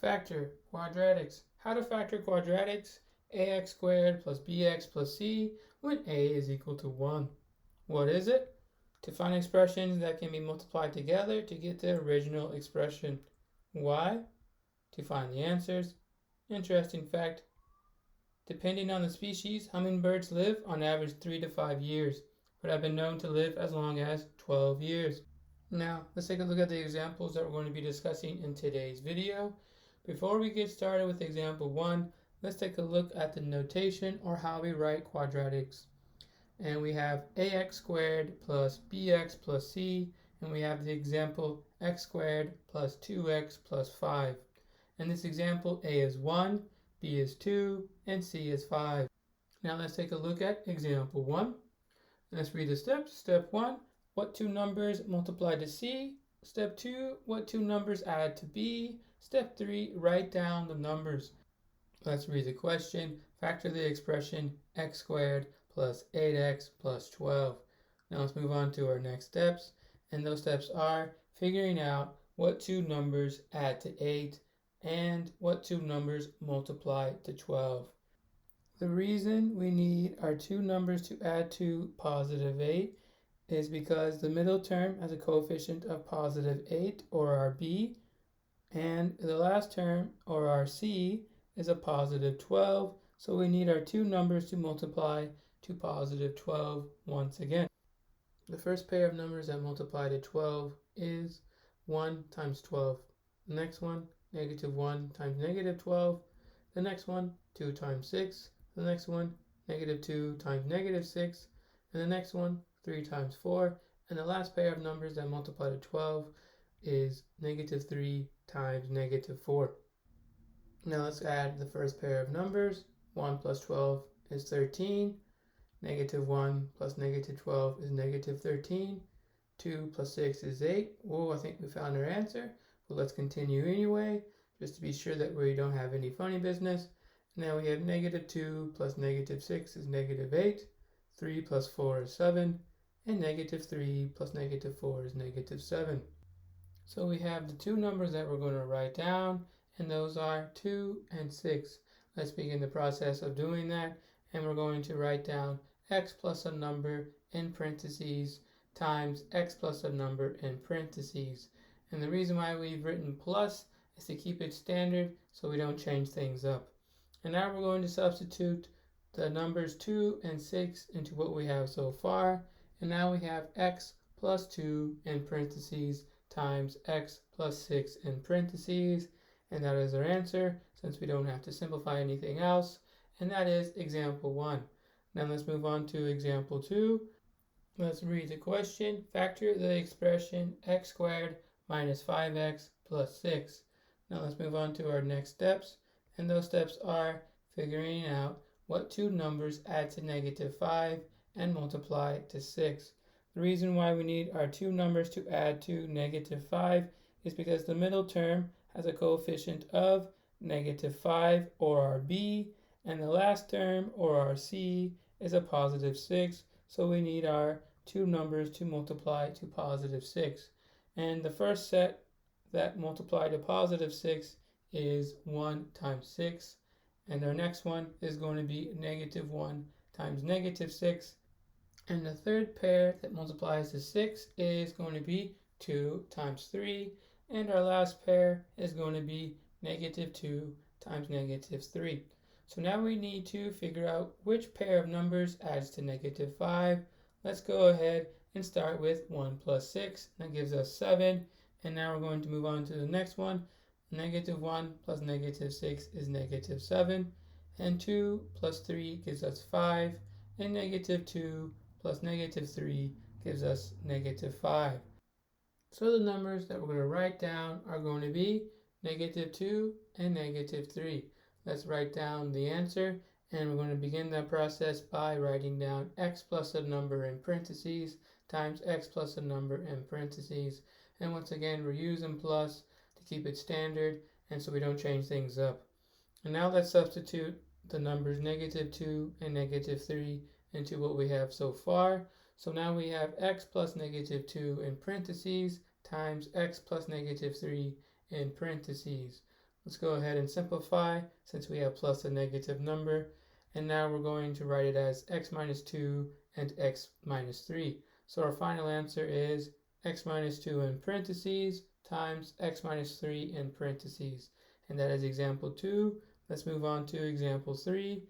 Factor quadratics. How to factor quadratics? Ax squared plus bx plus c when a is equal to 1. What is it? To find expressions that can be multiplied together to get the original expression. Why? To find the answers. Interesting fact. Depending on the species, hummingbirds live on average 3 to 5 years, but have been known to live as long as 12 years. Now, let's take a look at the examples that we're going to be discussing in today's video. Before we get started with example 1, let's take a look at the notation or how we write quadratics. And we have ax squared plus bx plus c, and we have the example x squared plus 2x plus 5. In this example, a is 1, b is 2, and c is 5. Now let's take a look at example 1. Let's read the steps. Step 1, what two numbers multiply to c? Step 2, what two numbers add to b? Step 3, write down the numbers. Let's read the question. Factor the expression x squared plus 8x plus 12. Now let's move on to our next steps. And those steps are figuring out what two numbers add to 8 and what two numbers multiply to 12. The reason we need our two numbers to add to positive 8 is because the middle term has a coefficient of positive 8, or our b, and the last term, or our c, is a positive 12, so we need our two numbers to multiply to positive 12 once again. The first pair of numbers that multiply to 12 is 1 times 12. The next one, negative 1 times negative 12. The next one, 2 times 6. The next one, negative 2 times negative 6. And the next one, 3 times 4. And the last pair of numbers that multiply to 12 is negative 3 times negative 4. Now let's add the first pair of numbers. 1 plus 12 is 13. Negative 1 plus negative 12 is negative 13. 2 plus 6 is 8. Whoa, I think we found our answer. But let's continue anyway, just to be sure that we don't have any funny business. Now we have negative 2 plus negative 6 is negative 8. 3 plus 4 is 7. And negative 3 plus negative 4 is negative 7. So we have the two numbers that we're going to write down, and those are 2 and 6. Let's begin the process of doing that, and we're going to write down x plus a number in parentheses times x plus a number in parentheses. And the reason why we've written plus is to keep it standard so we don't change things up. And now we're going to substitute the numbers 2 and 6 into what we have so far. And now we have x plus 2 in parentheses times x plus 6 in parentheses. And that is our answer, since we don't have to simplify anything else. And that is example 1. Now let's move on to example 2. Let's read the question. Factor the expression x squared minus 5x plus 6. Now let's move on to our next steps. And those steps are figuring out what two numbers add to negative 5 and multiply to 6. The reason why we need our two numbers to add to negative 5 is because the middle term has a coefficient of negative 5, or our b, and the last term, or our c, is a positive 6, so we need our two numbers to multiply to positive 6. And the first set that multiply to positive 6 is 1 times 6, and our next one is going to be negative 1 times negative 6, and the third pair that multiplies to 6 is going to be 2 times 3, and our last pair is going to be negative 2 times negative 3. So now we need to figure out which pair of numbers adds to negative 5. Let's go ahead and start with 1 plus 6. That gives us 7. And now we're going to move on to the next one. Negative 1 plus negative 6 is negative 7. And 2 plus 3 gives us 5. And negative 2 plus negative 3 gives us negative 5. So the numbers that we're going to write down are going to be negative 2 and negative 3. Let's write down the answer, and we're going to begin that process by writing down x plus a number in parentheses times x plus a number in parentheses. And once again, we're using plus to keep it standard and so we don't change things up. And now let's substitute the numbers negative 2 and negative 3 into what we have so far. So now we have x plus negative 2 in parentheses times x plus negative 3 in parentheses. Let's go ahead and simplify since we have plus a negative number. And now we're going to write it as x minus 2 and x minus 3. So our final answer is x minus 2 in parentheses times x minus 3 in parentheses. And that is example 2. Let's move on to example 3.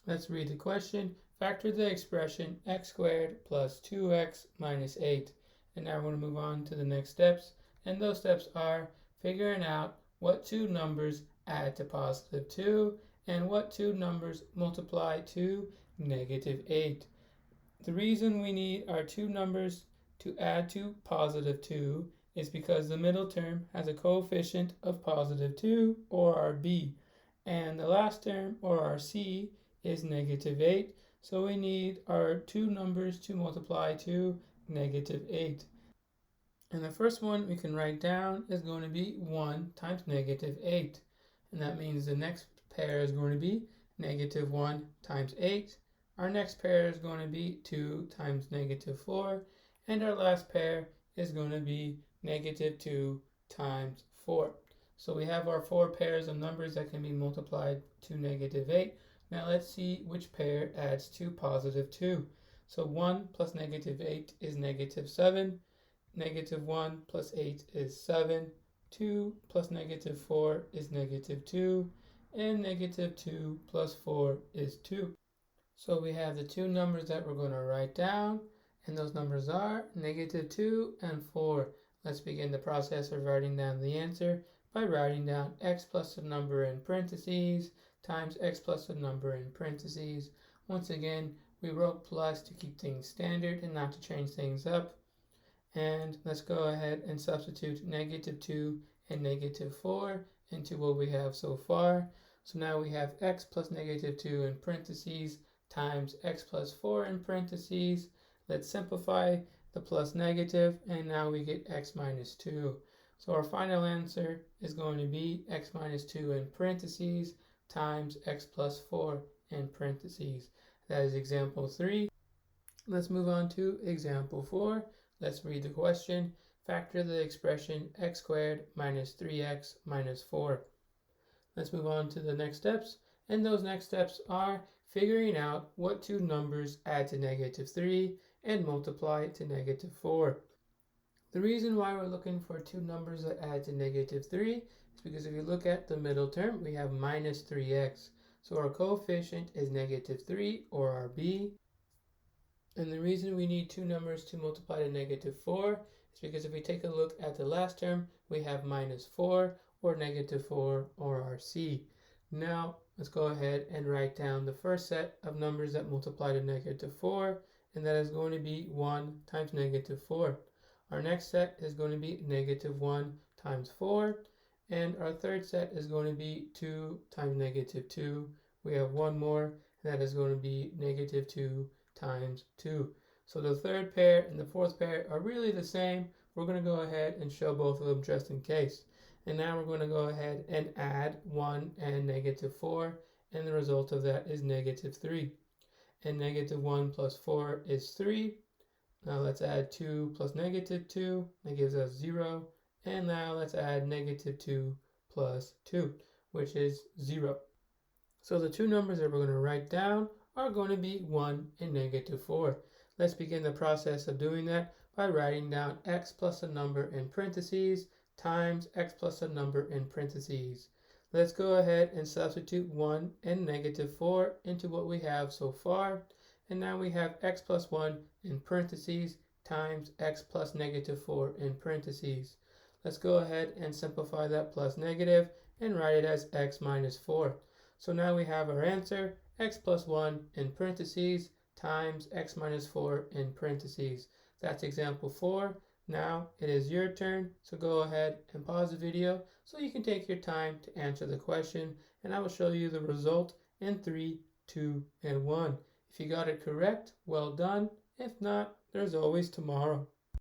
Let's read the question. Factor the expression x squared plus 2x minus 8. And now we're going to move on to the next steps. And those steps are figuring out what two numbers add to positive 2 and what two numbers multiply to negative 8. The reason we need our two numbers to add to positive 2 is because the middle term has a coefficient of positive 2, or our b, and the last term, or our c, is negative 8, so we need our two numbers to multiply to negative 8. And the first one we can write down is going to be 1 times negative 8. And that means the next pair is going to be negative 1 times 8. Our next pair is going to be 2 times negative 4. And our last pair is going to be negative 2 times 4. So we have our four pairs of numbers that can be multiplied to negative 8. Now let's see which pair adds to positive 2. So 1 plus negative 8 is negative 7. Negative 1 plus 8 is 7. 2 plus negative 4 is negative 2. And negative 2 plus 4 is 2. So we have the two numbers that we're going to write down. And those numbers are negative 2 and 4. Let's begin the process of writing down the answer by writing down x plus the number in parentheses times x plus the number in parentheses. Once again, we wrote plus to keep things standard and not to change things up. And let's go ahead and substitute negative 2 and negative 4 into what we have so far. So now we have x plus negative 2 in parentheses times x plus 4 in parentheses. Let's simplify the plus negative, and now we get x minus 2. So our final answer is going to be x minus 2 in parentheses times x plus 4 in parentheses. That is example 3. Let's move on to example 4. Let's read the question. Factor the expression x squared minus 3x minus 4. Let's move on to the next steps. And those next steps are figuring out what two numbers add to negative 3 and multiply to negative 4. The reason why we're looking for two numbers that add to negative 3 is because if you look at the middle term, we have minus 3x. So our coefficient is negative 3, or our b. And the reason we need two numbers to multiply to negative 4 is because if we take a look at the last term, we have minus 4, or negative 4, or our c. Now, let's go ahead and write down the first set of numbers that multiply to negative 4, and that is going to be 1 times negative 4. Our next set is going to be negative 1 times 4, and our third set is going to be 2 times negative 2. We have one more, and that is going to be negative 2 times 2. So the third pair and the fourth pair are really the same. We're going to go ahead and show both of them just in case. And now we're going to go ahead and add 1 and negative 4, and the result of that is negative 3. And negative 1 plus 4 is 3. Now let's add 2 plus negative 2, that gives us 0. And now let's add negative 2 plus 2, which is 0. So the two numbers that we're going to write down are going to be 1 and negative 4. Let's begin the process of doing that by writing down x plus a number in parentheses times x plus a number in parentheses. Let's go ahead and substitute 1 and negative 4 into what we have so far. And now we have x plus 1 in parentheses times x plus negative 4 in parentheses. Let's go ahead and simplify that plus negative and write it as x minus 4. So now we have our answer, x plus 1 in parentheses times x minus 4 in parentheses. That's example 4. Now it is your turn, so go ahead and pause the video so you can take your time to answer the question, and I will show you the result in 3, 2, and 1. If you got it correct, well done. If not, there's always tomorrow.